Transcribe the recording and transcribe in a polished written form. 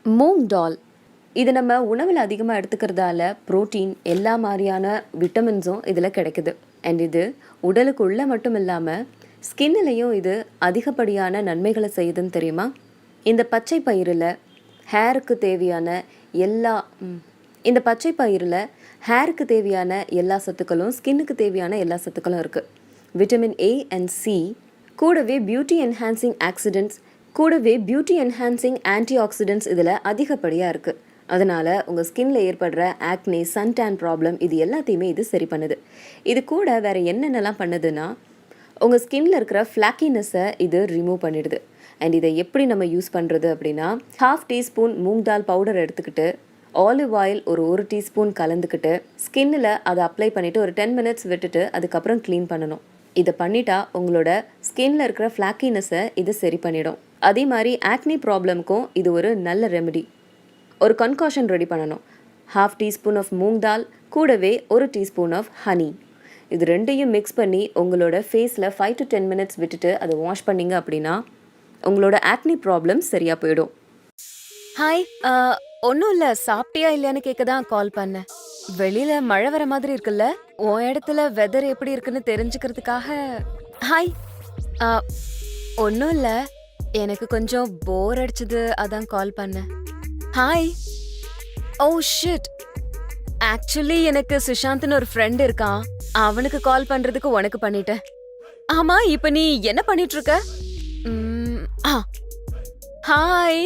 மூங் டால் இது நம்ம உணவில் அதிகமாக எடுத்துக்கிறதால புரோட்டீன் எல்லா மாதிரியான விட்டமின்ஸும் இதில் கிடைக்குது. அண்ட் இது உடலுக்குள்ளே மட்டும் இல்லாமல் ஸ்கின்னிலையும் இது அதிகப்படியான நன்மைகளை செய்யுதுன்னு தெரியுமா? இந்த பச்சை பயிரில் ஹேருக்கு தேவையான எல்லா இந்த பச்சை பயிரில் ஹேருக்கு தேவையான எல்லா சத்துக்களும் ஸ்கின்னுக்கு தேவையான எல்லா சத்துக்களும் இருக்குது. விட்டமின் ஏ அண்ட் சி கூடவே பியூட்டி என்ஹான்சிங் ஆன்டி ஆக்சிடென்ட்ஸ் இதில் அதிகப்படியாக இருக்குது. அதனால் உங்கள் ஸ்கின்ல ஏற்படுற ஆக்னே, சன்டான் ப்ராப்ளம் இது எல்லாத்தையுமே இது சரி பண்ணுது. இது கூட வேறு என்னென்னலாம் பண்ணுதுன்னா உங்கள் ஸ்கின்ல இருக்கிற ஃப்ளாக்கினஸை இது ரிமூவ் பண்ணிடுது. அண்ட் இதை எப்படி நம்ம யூஸ் பண்ணுறது அப்படின்னா, 1/2 டீஸ்பூன் மூங் தால் பவுடர் எடுத்துக்கிட்டு ஆலிவ் ஆயில் ஒரு 1 டீஸ்பூன் கலந்துக்கிட்டு ஸ்கின்னில் அதை அப்ளை பண்ணிவிட்டு ஒரு 10 மினிட்ஸ் விட்டுட்டு அதுக்கப்புறம் க்ளீன் பண்ணணும். இதை பண்ணிட்டா உங்களோட ஸ்கின்ல இருக்கிற ஃப்ளாக்கினஸை இது சரி பண்ணிடும். அதே மாதிரி ஆக்னி ப்ராப்ளம்க்கும் இது ஒரு நல்ல ரெமெடி. ஒரு கன்காஷன் ரெடி பண்ணணும். 1/2 டீஸ்பூன் ஆஃப் மூங் தால் கூடவே 1 டீஸ்பூன் ஆஃப் ஹனி, இது ரெண்டையும் மிக்ஸ் பண்ணி உங்களோட ஃபேஸில் 5 to 10 மினிட்ஸ் விட்டுட்டு அதை வாஷ் பண்ணிங்க அப்படின்னா உங்களோட ஆக்னி ப்ராப்ளம் சரியாக போயிடும். ஹாய், ஒன்றும் இல்லை, சாப்பிட்டியா இல்லையான்னு கேட்க தான் கால் பண்ணேன். வெளியில மழை வர மாதிரி இருக்குல்ல, உன் இடத்துல வெதர் எப்படி இருக்குன்னு தெரிஞ்சுக்கிறதுக்காக. ஹாய், ஒன்றும் இல்லை, எனக்கு கொஞ்சம் போர் அடிச்சது, அதான் கால் பண்ணேன். ஹாய். ஓ ஷிட், ஆக்சுவலி எனக்கு சுஷாந்த்னு ஒரு ஃப்ரெண்ட் இருக்கான், அவனுக்கு கால் பண்றதுக்கு உனக்கு பண்ணிட்டேன். ஆமா, இப்ப நீ என்ன பண்ணிட்டு இருக்க? ஹாய்.